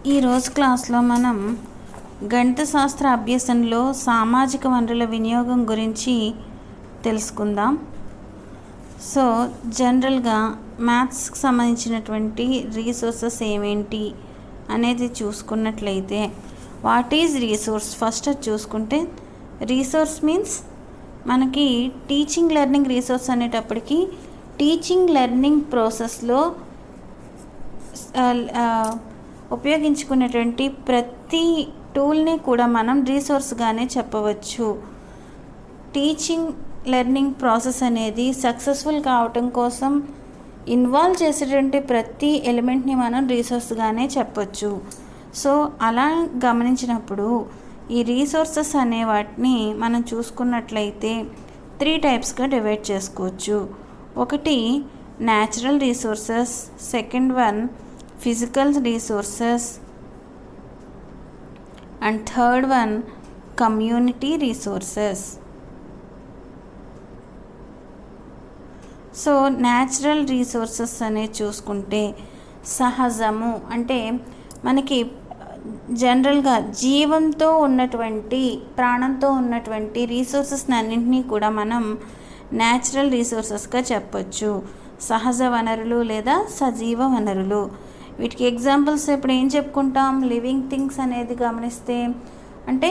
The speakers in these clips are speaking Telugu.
ఈరోజు క్లాస్లో మనం గణిత శాస్త్ర అభ్యసనలో సామాజిక వనరుల వినియోగం గురించి తెలుసుకుందాం. సో జనరల్గా మ్యాథ్స్కి సంబంధించినటువంటి రీసోర్సెస్ ఏమేంటి అనేది చూసుకున్నట్లయితే వాట్ ఈజ్ రీసోర్స్ ఫస్ట్ అది చూసుకుంటే, రీసోర్స్ మీన్స్ మనకి టీచింగ్ లెర్నింగ్ రీసోర్స్ అనేటప్పటికి టీచింగ్ లెర్నింగ్ ప్రాసెస్లో ఉపయోగించుకునేటువంటి ప్రతి టూల్ని కూడా మనం రీసోర్స్గానే చెప్పవచ్చు. టీచింగ్ లెర్నింగ్ ప్రాసెస్ అనేది సక్సెస్ఫుల్ కావటం కోసం ఇన్వాల్వ్ చేసేటువంటి ప్రతి ఎలిమెంట్ని మనం రీసోర్స్గానే చెప్పచ్చు. సో అలా గమనించినప్పుడు ఈ రీసోర్సెస్ అనే వాటిని మనం చూసుకున్నట్లయితే 3 టైప్స్గా డివైడ్ చేసుకోవచ్చు. ఒకటి natural resources, second one physical resources, and third one community resources. So natural resources అనేది చూసుకుంటే సహజము అంటే మనకి జనరల్గా జీవంతో ఉన్నటువంటి ప్రాణంతో ఉన్నటువంటి రీసోర్సెస్ని అన్నింటినీ కూడా మనం న్యాచురల్ రీసోర్సెస్గా చెప్పచ్చు. సహజ వనరులు లేదా సజీవ వనరులు. వీటికి ఎగ్జాంపుల్స్ ఇప్పుడు ఏం చెప్పుకుంటాం? లివింగ్ థింగ్స్ అనేది గమనిస్తే అంటే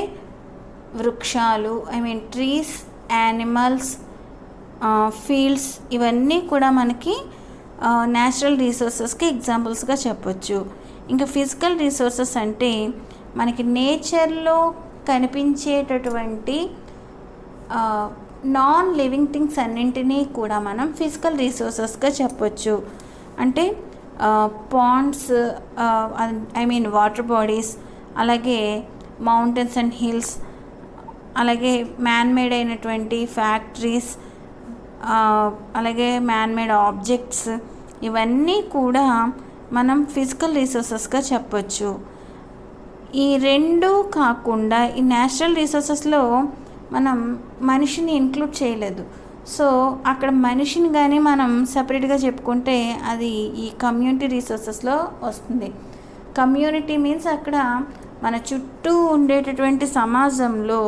వృక్షాలు, ట్రీస్, యానిమల్స్, ఫీల్డ్స్, ఇవన్నీ కూడా మనకి న్యాచురల్ రీసోర్సెస్కి ఎగ్జాంపుల్స్గా చెప్పొచ్చు. ఇంకా ఫిజికల్ రీసోర్సెస్ అంటే మనకి నేచర్లో కనిపించేటటువంటి నాన్ లివింగ్ థింగ్స్ అన్నింటినీ కూడా మనం ఫిజికల్ రీసోర్సెస్గా చెప్పొచ్చు. అంటే పాండ్స్, వాటర్ బాడీస్, అలాగే మౌంటైన్స్ అండ్ హిల్స్, అలాగే మ్యాన్మేడ్ అయినటువంటి ఫ్యాక్టరీస్, అలాగే మ్యాన్మేడ్ ఆబ్జెక్ట్స్, ఇవన్నీ కూడా మనం ఫిజికల్ రీసోర్సెస్గా చెప్పొచ్చు. ఈ రెండు కాకుండా ఈ న్యాచురల్ రీసోర్సెస్లో మనం మనిషిని ఇంక్లూడ్ చేయలేదు. సో అక్కడ మనిషిని కానీ మనం సపరేట్గా చెప్పుకుంటే అది ఈ కమ్యూనిటీ రీసోర్సెస్లో వస్తుంది. కమ్యూనిటీ మీన్స్ అక్కడ మన చుట్టూ ఉండేటటువంటి సమాజంలో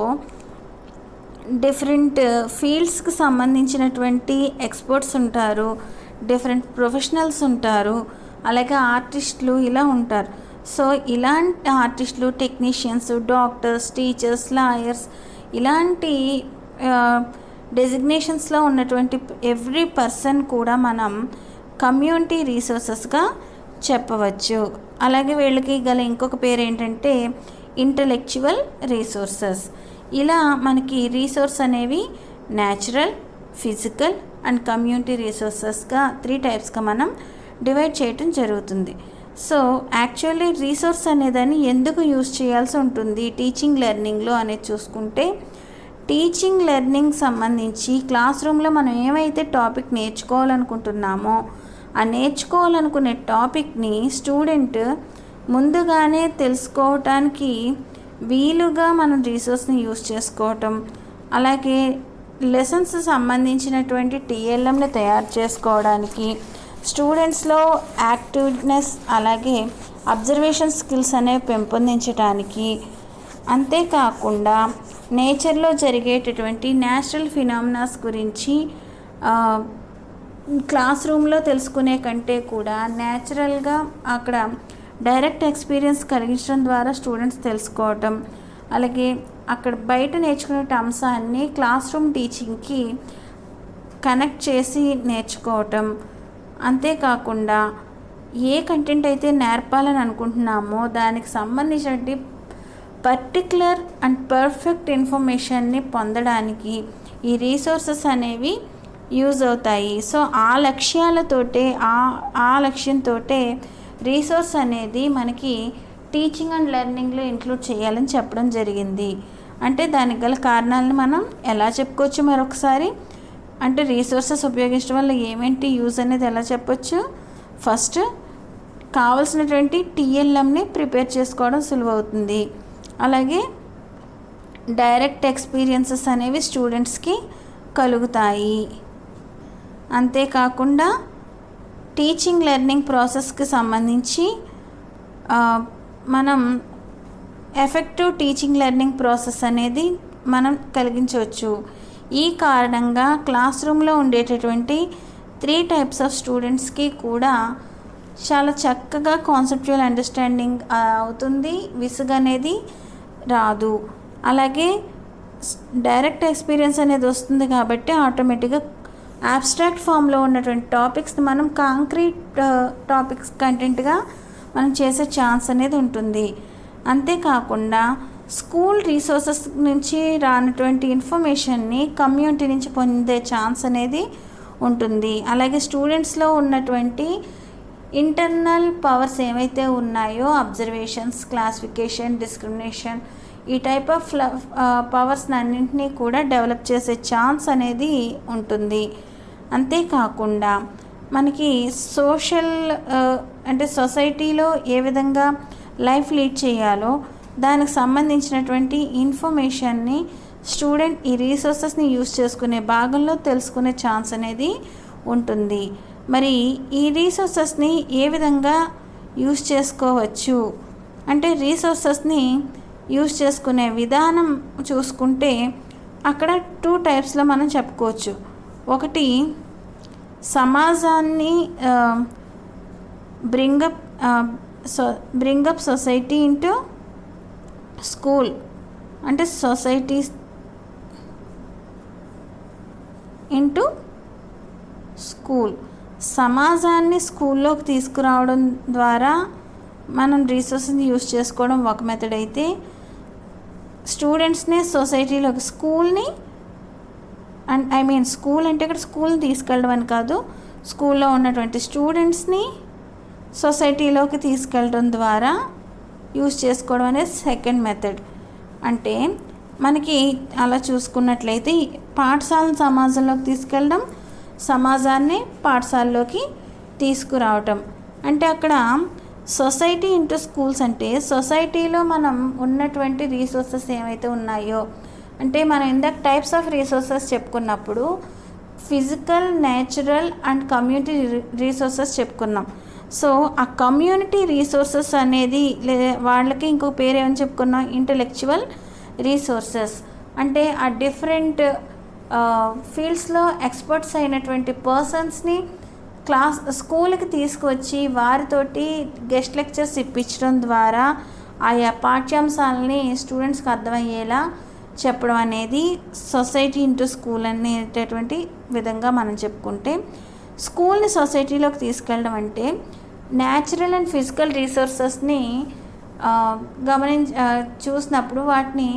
డిఫరెంట్ ఫీల్డ్స్కి సంబంధించినటువంటి ఎక్స్పర్ట్స్ ఉంటారు, డిఫరెంట్ ప్రొఫెషనల్స్ ఉంటారు, అలాగే ఆర్టిస్టులు ఇలా ఉంటారు. సో ఇలాంటి ఆర్టిస్టులు, టెక్నీషియన్స్, డాక్టర్స్, టీచర్స్, లాయర్స్, ఇలాంటి డెసిగ్నేషన్స్లో ఉన్నటువంటి ఎవ్రీ పర్సన్ కూడా మనం కమ్యూనిటీ రీసోర్సెస్గా చెప్పవచ్చు. అలాగే వీళ్ళకి గల ఇంకొక పేరు ఏంటంటే ఇంటలెక్చువల్ రీసోర్సెస్. ఇలా మనకి రీసోర్స్ అనేవి న్యాచురల్, ఫిజికల్ అండ్ కమ్యూనిటీ రీసోర్సెస్గా 3 టైప్స్గా మనం డివైడ్ చేయటం జరుగుతుంది. సో యాక్చువల్లీ రీసోర్స్ అనేదాన్ని ఎందుకు యూజ్ చేయాల్సి ఉంటుంది టీచింగ్ లెర్నింగ్లో అనేది చూసుకుంటే, టీచింగ్ లెర్నింగ్ సంబంధించి క్లాస్ రూమ్లో మనం ఏమైతే టాపిక్ నేర్చుకోవాలనుకుంటున్నామో ఆ నేర్చుకోవాలనుకునే టాపిక్ని స్టూడెంట్ ముందుగానే తెలుసుకోవటానికి వీలుగా మనం రీసోర్స్ని యూజ్ చేసుకోవటం, అలాగే లెసన్స్ సంబంధించినటువంటి టీఎల్ఎంని తయారు చేసుకోవడానికి, స్టూడెంట్స్లో యాక్టివ్నెస్ అలాగే అబ్జర్వేషన్ స్కిల్స్ అనేవి పెంపొందించడానికి, అంతేకాకుండా నేచర్లో జరిగేటటువంటి న్యాచురల్ ఫినామినాస్ గురించి క్లాస్ రూమ్లో తెలుసుకునే కంటే కూడా న్యాచురల్గా అక్కడ డైరెక్ట్ ఎక్స్పీరియన్స్ కలిగించడం ద్వారా స్టూడెంట్స్ తెలుసుకోవటం, అలాగే అక్కడ బయట నేర్చుకునే అంశాన్ని క్లాస్ రూమ్ టీచింగ్కి కనెక్ట్ చేసి నేర్చుకోవటం, అంతేకాకుండా ఏ కంటెంట్ అయితే నేర్పాలని అనుకుంటున్నామో దానికి సంబంధించిన పర్టిక్యులర్ అండ్ పర్ఫెక్ట్ ఇన్ఫర్మేషన్ని పొందడానికి ఈ రీసోర్సెస్ అనేవి యూజ్ అవుతాయి. సో ఆ లక్ష్యంతో రీసోర్స్ అనేది మనకి టీచింగ్ అండ్ లెర్నింగ్లో ఇంక్లూడ్ చేయాలని చెప్పడం జరిగింది. అంటే దానికి గల కారణాలను మనం ఎలా చెప్పుకోవచ్చు మరొకసారి అంటే రీసోర్సెస్ ఉపయోగించడం వల్ల ఏమేంటి యూజ్ అనేది ఎలా చెప్పొచ్చు? ఫస్ట్ కావాల్సినటువంటి టీఎల్ఎంని ప్రిపేర్ చేసుకోవడం సులువవుతుంది. అలాగే డైరెక్ట్ ఎక్స్పీరియన్సెస్ అనేవి స్టూడెంట్స్కి కలుగుతాయి. అంతేకాకుండా టీచింగ్ లెర్నింగ్ ప్రాసెస్కి సంబంధించి మనం ఎఫెక్టివ్ టీచింగ్ లెర్నింగ్ ప్రాసెస్ అనేది మనం కలిగించవచ్చు. ఈ కారణంగా క్లాస్ రూమ్లో ఉండేటటువంటి 3 టైప్స్ ఆఫ్ స్టూడెంట్స్కి కూడా చాలా చక్కగా కాన్సెప్చువల్ అండర్స్టాండింగ్ అవుతుంది, విసుగు అనేది రాదు. అలాగే డైరెక్ట్ ఎక్స్పీరియన్స్ అనేది వస్తుంది కాబట్టి ఆటోమేటిక్గా అబ్స్ట్రాక్ట్ ఫామ్లో ఉన్నటువంటి టాపిక్స్ని మనం కాంక్రీట్ టాపిక్స్ కంటెంట్గా మనం చేసే ఛాన్స్ అనేది ఉంటుంది. అంతేకాకుండా స్కూల్ రీసోర్సెస్ నుంచి రానటువంటి ఇన్ఫర్మేషన్ని కమ్యూనిటీ నుంచి పొందే ఛాన్స్ అనేది ఉంటుంది. అలాగే స్టూడెంట్స్లో ఉన్నటువంటి ఇంటర్నల్ పవర్స్ ఏవైతే ఉన్నాయో అబ్జర్వేషన్స్, క్లాసిఫికేషన్, డిస్క్రిమినేషన్, ఈ టైప్ ఆఫ్ పవర్స్ అన్నింటినీ కూడా డెవలప్ చేసే ఛాన్స్ అనేది ఉంటుంది. అంతేకాకుండా మనకి సోషల్ అంటే సొసైటీలో ఏ విధంగా లైఫ్ లీడ్ చేయాలో దానికి సంబంధించినటువంటి ఇన్ఫర్మేషన్ని స్టూడెంట్ ఈ రీసోర్సెస్ని యూజ్ చేసుకునే భాగంలో తెలుసుకునే ఛాన్స్ అనేది ఉంటుంది. మరి ఈ రీసోర్సెస్ని ఏ విధంగా యూజ్ చేసుకోవచ్చు అంటే రీసోర్సెస్ని యూజ్ చేసుకునే విధానం చూసుకుంటే అక్కడ 2 టైప్స్లో మనం చెప్పుకోవచ్చు. ఒకటి సమాజాన్ని బ్రింగప్ సొసైటీ ఇంటూ స్కూల్ అంటే సొసైటీస్ ఇంటూ స్కూల్, సమాజాన్ని స్కూల్లోకి తీసుకురావడం ద్వారా మనం రీసోర్స్ని యూజ్ చేసుకోవడం ఒక మెథడ్ అయితే, స్టూడెంట్స్ని సొసైటీలోకి స్కూల్ని స్కూల్ అంటే ఇక్కడ స్కూల్ని తీసుకెళ్ళడం అని కాదు, స్కూల్లో ఉన్నటువంటి స్టూడెంట్స్ని సొసైటీలోకి తీసుకెళ్ళడం ద్వారా యూజ్ చేసుకోవడం అనేది సెకండ్ మెథడ్. అంటే మనకి అలా చూసుకున్నట్లయితే పాఠశాలను సమాజంలోకి తీసుకెళ్ళడం, సమాజాన్ని పాఠశాలలోకి తీసుకురావటం. అంటే అక్కడ సొసైటీ ఇంటూ స్కూల్స్ అంటే సొసైటీలో మనం ఉన్నటువంటి రీసోర్సెస్ ఏవైతే ఉన్నాయో అంటే మనం ఇందాక టైప్స్ ఆఫ్ రీసోర్సెస్ చెప్పుకున్నప్పుడు physical, natural and community resources చెప్పుకున్నాం. సో ఆ కమ్యూనిటీ రీసోర్సెస్ అనేది వాళ్ళకి ఇంకొక పేరు ఏమని చెప్పుకున్నాం, ఇంటలెక్చువల్ రీసోర్సెస్. అంటే ఆ డిఫరెంట్ ఫీల్డ్స్లో ఎక్స్పర్ట్స్ అయినటువంటి పర్సన్స్ని స్కూల్కి తీసుకువచ్చి వారితోటి గెస్ట్ లెక్చర్స్ ఇప్పించడం ద్వారా ఆయా పాఠ్యాంశాలని స్టూడెంట్స్కి అర్థమయ్యేలా చెప్పడం అనేది సొసైటీ ఇంటూ స్కూల్ అనేటటువంటి విధంగా మనం చెప్పుకుంటే, స్కూల్ని సొసైటీలోకి తీసుకెళ్ళడం అంటే న్యాచురల్ అండ్ ఫిజికల్ రీసోర్సెస్ని చూసినప్పుడు వాటిని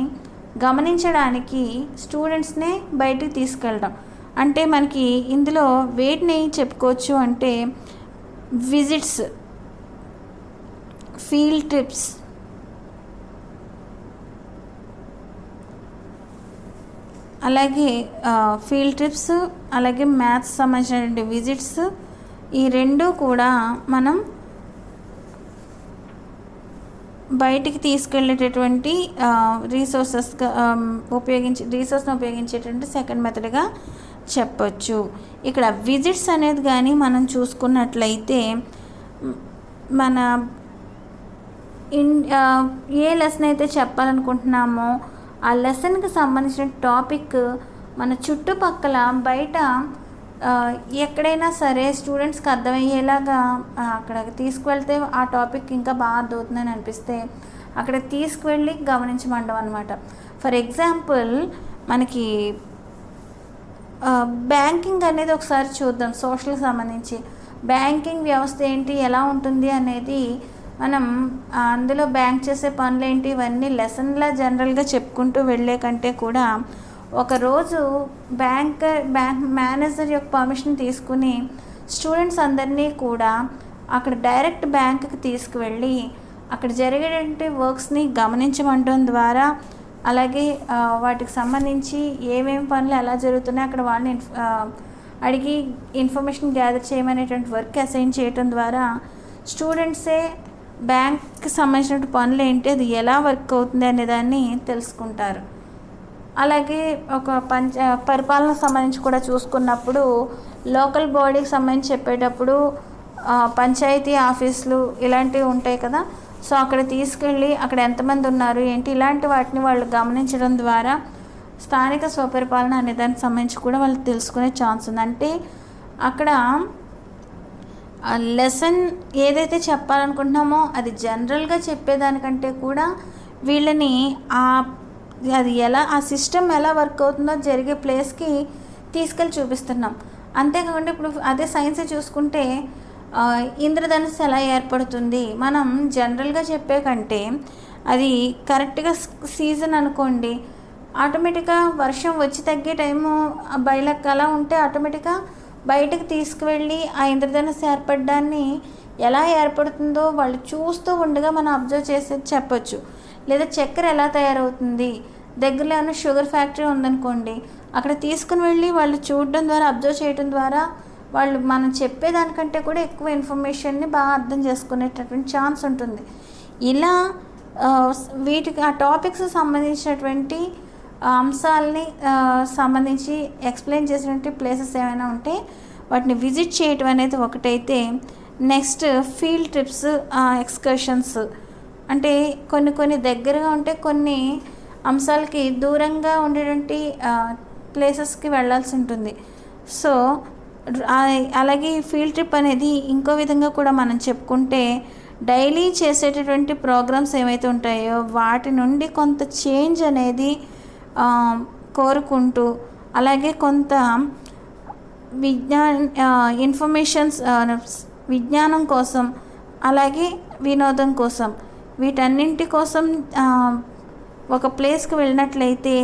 గమనించడానికి స్టూడెంట్స్నే బయటికి తీసుకెళ్ళడం. అంటే మనకి ఇందులో వేటిని చెప్పుకోవచ్చు అంటే విజిట్స్, ఫీల్డ్ ట్రిప్స్, అలాగే అలాగే మ్యాథ్స్ సంబంధించినటువంటి విజిట్స్, ఈ రెండు కూడా మనం బయటికి తీసుకెళ్ళేటటువంటి రీసోర్స్ని ఉపయోగించేటువంటి సెకండ్ మెథడ్గా చెప్పచ్చు. ఇక్కడ విజిట్స్ అనేది కానీ మనం చూసుకున్నట్లయితే మన ఏ లెసన్ అయితే చెప్పాలనుకుంటున్నామో ఆ లెసన్కి సంబంధించిన టాపిక్ మన చుట్టుపక్కల బయట ఎక్కడైనా సరే స్టూడెంట్స్కి అర్థమయ్యేలాగా అక్కడ తీసుకువెళ్తే ఆ టాపిక్ ఇంకా బాగా అర్థమవుతుందని అనిపిస్తే అక్కడ తీసుకువెళ్ళి గమనించమండం అనమాట. ఫర్ ఎగ్జాంపుల్ మనకి బ్యాంకింగ్ అనేది ఒకసారి చూద్దాం. సోషల్కి సంబంధించి బ్యాంకింగ్ వ్యవస్థ ఏంటి, ఎలా ఉంటుంది అనేది మనం అందులో బ్యాంక్ చేసే పనులు ఏంటి ఇవన్నీ లెసన్లా జనరల్గా చెప్పుకుంటూ వెళ్ళే కంటే కూడా ఒకరోజు బ్యాంక్ మేనేజర్ యొక్క పర్మిషన్ తీసుకుని స్టూడెంట్స్ అందరినీ కూడా అక్కడ డైరెక్ట్ బ్యాంకుకి తీసుకువెళ్ళి అక్కడ జరిగేటువంటి వర్క్స్ని గమనించమంటం ద్వారా, అలాగే వాటికి సంబంధించి ఏమేమి పనులు ఎలా జరుగుతున్నాయి అక్కడ వాళ్ళని అడిగి ఇన్ఫర్మేషన్ గ్యాదర్ చేయమనేటువంటి వర్క్ అసైన్ చేయటం ద్వారా స్టూడెంట్సే బ్యాంక్కి సంబంధించిన పనులు ఏంటి, అది ఎలా వర్క్ అవుతుంది అనే దాన్ని తెలుసుకుంటారు. అలాగే ఒక పరిపాలనకు సంబంధించి కూడా చూసుకున్నప్పుడు లోకల్ బాడీకి సంబంధించి చెప్పేటప్పుడు పంచాయతీ ఆఫీసులు ఇలాంటివి ఉంటాయి కదా. సో అక్కడ తీసుకెళ్ళి అక్కడ ఎంతమంది ఉన్నారు ఏంటి ఇలాంటి వాటిని వాళ్ళు గమనించడం ద్వారా స్థానిక స్వపరిపాలన అనే దానికి సంబంధించి కూడా వాళ్ళు తెలుసుకునే ఛాన్స్ ఉంది. అంటే అక్కడ లెసన్ ఏదైతే చెప్పాలనుకుంటున్నామో అది జనరల్గా చెప్పేదానికంటే కూడా వీళ్ళని అది ఎలా ఆ సిస్టమ్ ఎలా వర్క్ అవుతుందో జరిగే ప్లేస్కి తీసుకెళ్ళి చూపిస్తున్నాం. అంతేకాకుండా ఇప్పుడు అదే సైన్స్ చూసుకుంటే ఇంద్రధనుస్సు ఎలా ఏర్పడుతుంది మనం జనరల్గా చెప్పే కంటే అది కరెక్ట్గా సీజన్ అనుకోండి, ఆటోమేటిక్గా వర్షం వచ్చి తగ్గే టైము బయలకు అలా ఉంటే ఆటోమేటిక్గా బయటకు తీసుకువెళ్ళి ఆ ఇంద్రధనుస్సు ఏర్పడడాన్ని ఎలా ఏర్పడుతుందో వాళ్ళు చూస్తూ ఉండగా మనం అబ్జర్వ్ చేసేది చెప్పొచ్చు. లేదా చక్కెర ఎలా తయారవుతుంది, దగ్గరలో ఏమైనా షుగర్ ఫ్యాక్టరీ ఉందనుకోండి, అక్కడ తీసుకుని వెళ్ళి వాళ్ళు చూడడం ద్వారా అబ్జర్వ్ చేయడం ద్వారా వాళ్ళు మనం చెప్పేదానికంటే కూడా ఎక్కువ ఇన్ఫర్మేషన్ని బాగా అర్థం చేసుకునేటటువంటి ఛాన్స్ ఉంటుంది. ఇలా వీటికి ఆ టాపిక్స్ సంబంధించినటువంటి అంశాలని సంబంధించి ఎక్స్ప్లెయిన్ చేసినటువంటి ప్లేసెస్ ఏమైనా ఉంటే వాటిని విజిట్ చేయటం అనేది ఒకటైతే, నెక్స్ట్ ఫీల్డ్ ట్రిప్స్, ఎక్స్కర్షన్స్ అంటే కొన్ని దగ్గరగా ఉంటే కొన్ని అంశాలకి దూరంగా ఉండేటువంటి ప్లేసెస్కి వెళ్ళాల్సి ఉంటుంది. సో అలాగే ఫీల్డ్ ట్రిప్ అనేది ఇంకో విధంగా కూడా మనం చెప్పుకుంటే డైలీ చేసేటటువంటి ప్రోగ్రామ్స్ ఏమైతే ఉంటాయో వాటి నుండి కొంత చేంజ్ అనేది కోరుకుంటూ, అలాగే కొంత విజ్ఞానం కోసం అలాగే వినోదం కోసం వీటన్నింటి కోసం ఒక ప్లేస్కి వెళ్ళినట్లయితే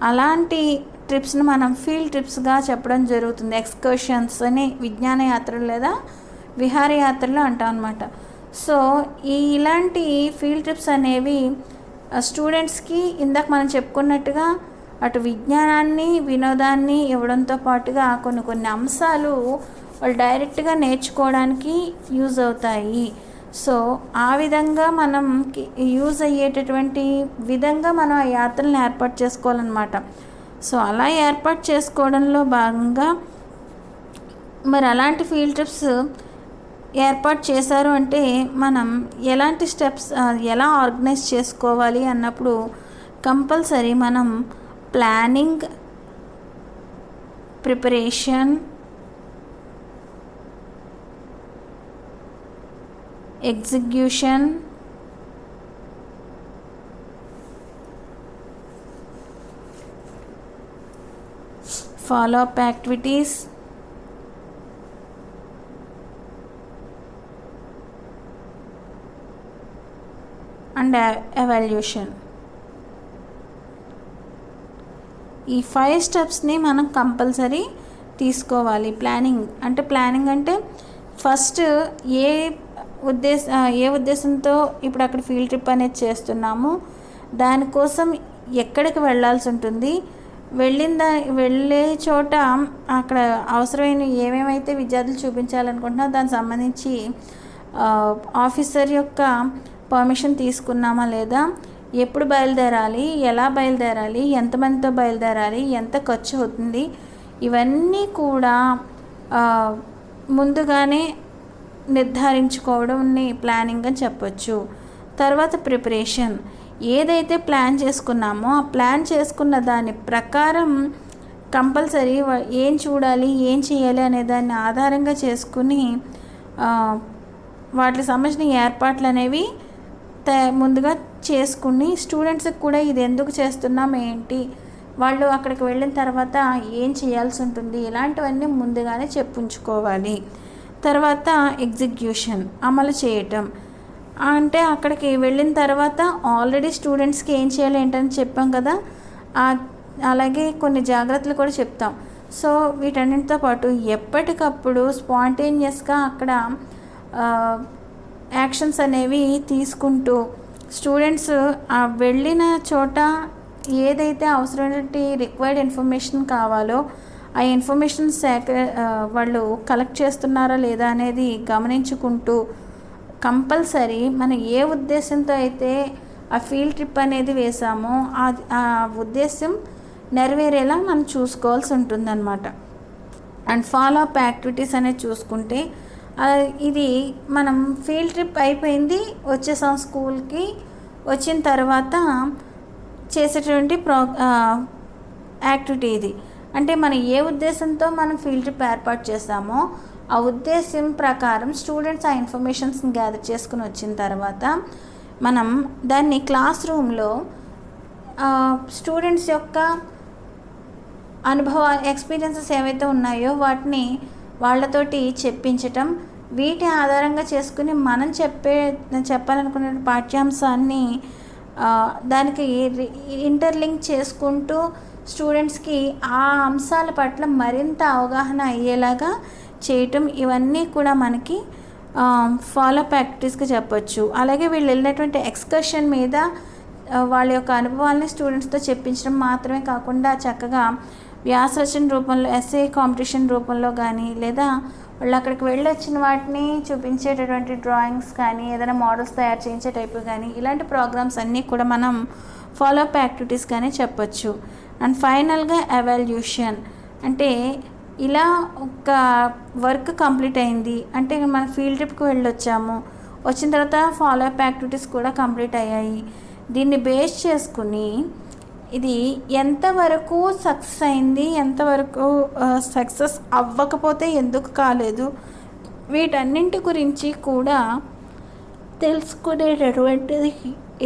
అలాంటి ట్రిప్స్ని మనం ఫీల్డ్ ట్రిప్స్గా చెప్పడం జరుగుతుంది. ఎక్స్కర్షన్స్ అని విజ్ఞాన యాత్రలు లేదా విహారయాత్రలు అంటాం అన్నమాట. సో ఇలాంటి ఫీల్డ్ ట్రిప్స్ అనేవి స్టూడెంట్స్కి ఇందాక మనం చెప్పుకున్నట్టుగా అటు విజ్ఞానాన్ని వినోదాన్ని ఇవ్వడంతో పాటుగా కొన్ని అంశాలు వాళ్ళు డైరెక్ట్గా నేర్చుకోవడానికి యూజ్ అవుతాయి. సో ఆ విధంగా మనం యూజ్ అయ్యేటటువంటి విధంగా మనం ఆ యాత్రలను ఏర్పాటు చేసుకోవాలన్నమాట. సో అలా ఏర్పాటు చేసుకోవడంలో భాగంగా మరి అలాంటి ఫీల్డ్ ట్రిప్స్ ఏర్పాటు చేశారు అంటే మనం ఎలాంటి స్టెప్స్ ఎలా ఆర్గనైజ్ చేసుకోవాలి అన్నప్పుడు కంపల్సరీ మనం planning, preparation, execution, follow up activities, and evaluation. ఈ 5 స్టెప్స్ని మనం కంపల్సరీ తీసుకోవాలి. ప్లానింగ్ అంటే ఫస్ట్ ఏ ఉద్దేశంతో ఇప్పుడు అక్కడ ఫీల్డ్ ట్రిప్ అనేది చేస్తున్నాము, దానికోసం ఎక్కడికి వెళ్ళాల్సి ఉంటుంది, వెళ్ళే చోట అక్కడ అవసరమైన ఏమేమైతే విద్యార్థులు చూపించాలనుకుంటున్నారో దానికి సంబంధించి ఆఫీసర్ యొక్క పర్మిషన్ తీసుకున్నామా లేదా, ఎప్పుడు బయలుదేరాలి, ఎలా బయలుదేరాలి, ఎంతమందితో బయలుదేరాలి, ఎంత ఖర్చు అవుతుంది, ఇవన్నీ కూడా ముందుగానే నిర్ధారించుకోవడంని ప్లానింగ్ అని చెప్పొచ్చు. తర్వాత ప్రిపరేషన్, ఏదైతే ప్లాన్ చేసుకున్నామో ఆ ప్లాన్ చేసుకున్న దాని ప్రకారం కంపల్సరీ ఏం చూడాలి ఏం చేయాలి అనే దాన్ని ఆధారంగా చేసుకుని వాటికి సంబంధించిన ఏర్పాట్లు అనేవి ముందుగా చేసుకుని స్టూడెంట్స్కి కూడా ఇది ఎందుకు చేస్తున్నాం ఏంటి, వాళ్ళు అక్కడికి వెళ్ళిన తర్వాత ఏం చేయాల్సి ఉంటుంది, ఇలాంటివన్నీ ముందుగానే చెప్పుంచుకోవాలి. తర్వాత ఎగ్జిక్యూషన్, అమలు చేయటం అంటే అక్కడికి వెళ్ళిన తర్వాత ఆల్రెడీ స్టూడెంట్స్కి ఏం చేయాలి ఏంటని చెప్పాం కదా, అలాగే కొన్ని జాగ్రత్తలు కూడా చెప్తాం. సో వీటన్నిటితో పాటు ఎప్పటికప్పుడు స్పాంటేనియస్గా అక్కడ యాక్షన్స్ అనేవి తీసుకుంటూ స్టూడెంట్స్ ఆ వెళ్ళిన చోట ఏదైతే అవసరమైన రిక్వైర్డ్ ఇన్ఫర్మేషన్ కావాలో ఆ ఇన్ఫర్మేషన్ వాళ్ళు కలెక్ట్ చేస్తున్నారా లేదా అనేది గమనించుకుంటూ కంపల్సరీ మనం ఏ ఉద్దేశంతో అయితే ఆ ఫీల్డ్ ట్రిప్ అనేది వేసామో ఆ ఉద్దేశం నెరవేరేలా మనం చూసుకోవాల్సి ఉంటుందన్నమాట. అండ్ ఫాలో అప్ యాక్టివిటీస్ అనేది చూసుకుంటే ఇది మనం ఫీల్డ్ ట్రిప్ అయిపోయింది, వచ్చేసాం స్కూల్కి, వచ్చిన తర్వాత చేసేటువంటి యాక్టివిటీ ఇది. అంటే మనం ఏ ఉద్దేశంతో మనం ఫీల్డ్ ట్రిప్ ఏర్పాటు చేస్తామో ఆ ఉద్దేశం ప్రకారం స్టూడెంట్స్ ఆ ఇన్ఫర్మేషన్స్ని గ్యాదర్ చేసుకుని వచ్చిన తర్వాత మనం దాన్ని క్లాస్ రూమ్లో స్టూడెంట్స్ యొక్క ఎక్స్పీరియన్సెస్ ఏవైతే ఉన్నాయో వాటిని వాళ్ళతోటి చెప్పించటం, వీటి ఆధారంగా చేసుకుని మనం చెప్పాలనుకునే పాఠ్యాంశాన్ని దానికి ఇంటర్లింక్ చేసుకుంటూ స్టూడెంట్స్కి ఆ అంశాల పట్ల మరింత అవగాహన అయ్యేలాగా చేయటం, ఇవన్నీ కూడా మనకి ఫాలోఅప్ యాక్టివిటీస్గా చెప్పొచ్చు. అలాగే వీళ్ళు వెళ్ళినటువంటి ఎక్స్కర్షన్ మీద వాళ్ళ యొక్క అనుభవాలని స్టూడెంట్స్తో చెప్పించడం మాత్రమే కాకుండా చక్కగా వ్యాసరచన రూపంలో, ఎస్ఏ కాంపిటీషన్ రూపంలో కానీ, లేదా వాళ్ళు అక్కడికి వెళ్ళి వచ్చిన వాటిని చూపించేటటువంటి డ్రాయింగ్స్ కానీ, ఏదైనా మోడల్స్ తయారు చేయించే టైపు కానీ, ఇలాంటి ప్రోగ్రామ్స్ అన్నీ కూడా మనం ఫాలోఅప్ యాక్టివిటీస్ కానీ చెప్పొచ్చు. అండ్ ఫైనల్గా ఎవాల్యూషన్, అంటే ఇలా ఒక వర్క్ కంప్లీట్ అయింది అంటే మనం ఫీల్డ్ ట్రిప్కి వెళ్ళొచ్చాము, వచ్చిన తర్వాత ఫాలోఅప్ యాక్టివిటీస్ కూడా కంప్లీట్ అయ్యాయి. దీన్ని బేస్ చేసుకుని ఇది ఎంతవరకు సక్సెస్ అయింది, ఎంతవరకు సక్సెస్ అవ్వకపోతే ఎందుకు కాలేదు, వీటన్నింటి గురించి కూడా తెలుసుకునేటటువంటిది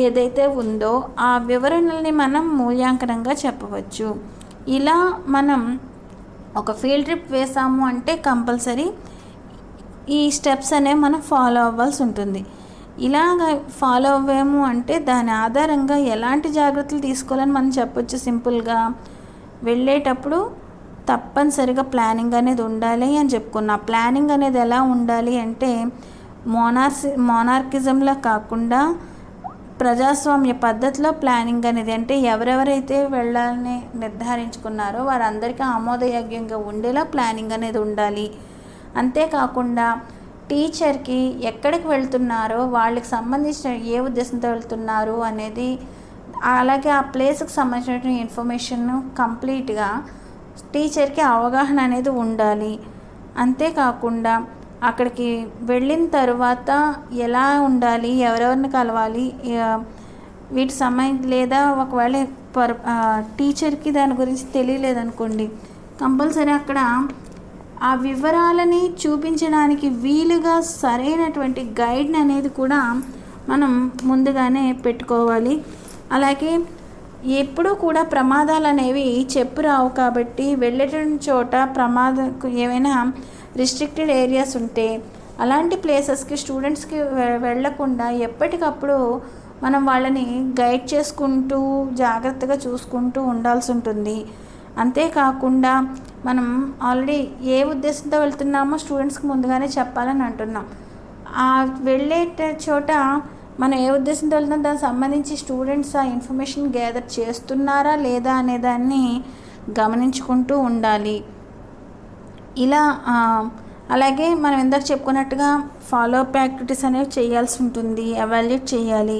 ఏదైతే ఉందో ఆ వివరణల్ని మనం మూల్యాంకనంగా చెప్పవచ్చు. ఇలా మనం ఒక ఫీల్డ్ ట్రిప్ వేసాము అంటే కంపల్సరీ ఈ స్టెప్స్ అనేవి మనం ఫాలో అవ్వాల్సి ఉంటుంది. ఇలాగ ఫాలో అవ్వాము అంటే దాని ఆధారంగా ఎలాంటి జాగ్రత్తలు తీసుకోవాలని మనం చెప్పొచ్చు. సింపుల్గా వెళ్ళేటప్పుడు తప్పనిసరిగా ప్లానింగ్ అనేది ఉండాలి అని చెప్పుకున్నా. ప్లానింగ్ అనేది ఎలా ఉండాలి అంటే మోనార్కిజంలో కాకుండా ప్రజాస్వామ్య పద్ధతిలో ప్లానింగ్ అనేది, అంటే ఎవరెవరైతే వెళ్ళాలని నిర్ధారించుకున్నారో వారందరికీ ఆమోదయోగ్యంగా ఉండేలా ప్లానింగ్ అనేది ఉండాలి. అంతేకాకుండా టీచర్కి ఎక్కడికి వెళ్తున్నారో వాళ్ళకి సంబంధించిన ఏ ఉద్దేశంతో వెళ్తున్నారు అనేది, అలాగే ఆ ప్లేస్కి సంబంధించిన ఇన్ఫర్మేషన్ కంప్లీట్గా టీచర్కి అవగాహన అనేది ఉండాలి. అంతేకాకుండా అక్కడికి వెళ్ళిన తర్వాత ఎలా ఉండాలి, ఎవరెవరిని కలవాలి, వీటి లేదా ఒకవేళ టీచర్కి దాని గురించి తెలియలేదనుకోండి, కంపల్సరీ అక్కడ ఆ వివరాలని చూపించడానికి వీలుగా సరైనటువంటి గైడ్ని అనేది కూడా మనం ముందుగానే పెట్టుకోవాలి. అలాగే ఎప్పుడూ కూడా ప్రమాదాలు అనేవి రావు కాబట్టి వెళ్ళేటువంటి చోట ఏమైనా రిస్ట్రిక్టెడ్ ఏరియాస్ ఉంటే అలాంటి ప్లేసెస్కి స్టూడెంట్స్కి వెళ్ళకుండా ఎప్పటికప్పుడు మనం వాళ్ళని గైడ్ చేసుకుంటూ జాగ్రత్తగా చూసుకుంటూ ఉండాల్సి ఉంటుంది. అంతేకాకుండా మనం ఆల్రెడీ ఏ ఉద్దేశంతో వెళ్తున్నామో స్టూడెంట్స్కి ముందుగానే చెప్పాలని అంటున్నాం. ఆ వెళ్ళే చోట మనం ఏ ఉద్దేశంతో వెళ్తున్నాం దానికి సంబంధించి స్టూడెంట్స్ ఆ ఇన్ఫర్మేషన్ గ్యాదర్ చేస్తున్నారా లేదా అనే దాన్ని గమనించుకుంటూ ఉండాలి. ఇలా అలాగే మనం ఇందాక చెప్పుకున్నట్టుగా ఫాలోఅప్ యాక్టివిటీస్ అనేవి చేయాల్సి ఉంటుంది, ఎవాల్యుయేట్ చేయాలి.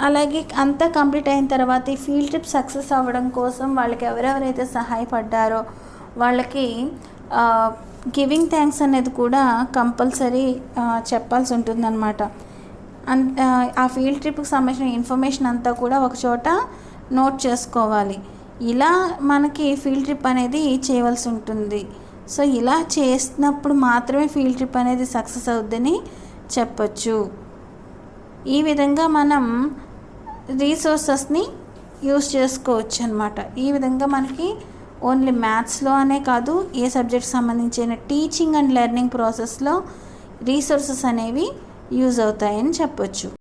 అలాగే అంతా కంప్లీట్ అయిన తర్వాత ఈ ఫీల్డ్ ట్రిప్ సక్సెస్ అవ్వడం కోసం వాళ్ళకి ఎవరెవరైతే సహాయపడ్డారో వాళ్ళకి గివింగ్ థ్యాంక్స్ అనేది కూడా కంపల్సరీ చెప్పాల్సి ఉంటుందన్నమాట. ఆ ఫీల్డ్ ట్రిప్కి సంబంధించిన ఇన్ఫర్మేషన్ అంతా కూడా ఒక చోట నోట్ చేసుకోవాలి. ఇలా మనకి ఫీల్డ్ ట్రిప్ అనేది చేయవలసి ఉంటుంది. సో ఇలా చేసినప్పుడు మాత్రమే ఫీల్డ్ ట్రిప్ అనేది సక్సెస్ అవుద్దని చెప్పచ్చు. ఈ విధంగా మనం రీసోర్సెస్ని యూస్ చేసుకోవచ్చు అన్నమాట. ఈ విధంగా మనకి ఓన్లీ మ్యాథ్స్లో అనే కాదు, ఏ సబ్జెక్ట్ సంబంధించిన టీచింగ్ అండ్ లెర్నింగ్ ప్రాసెస్లో రీసోర్సెస్ అనేవి యూజ్ అవుతాయని చెప్పొచ్చు.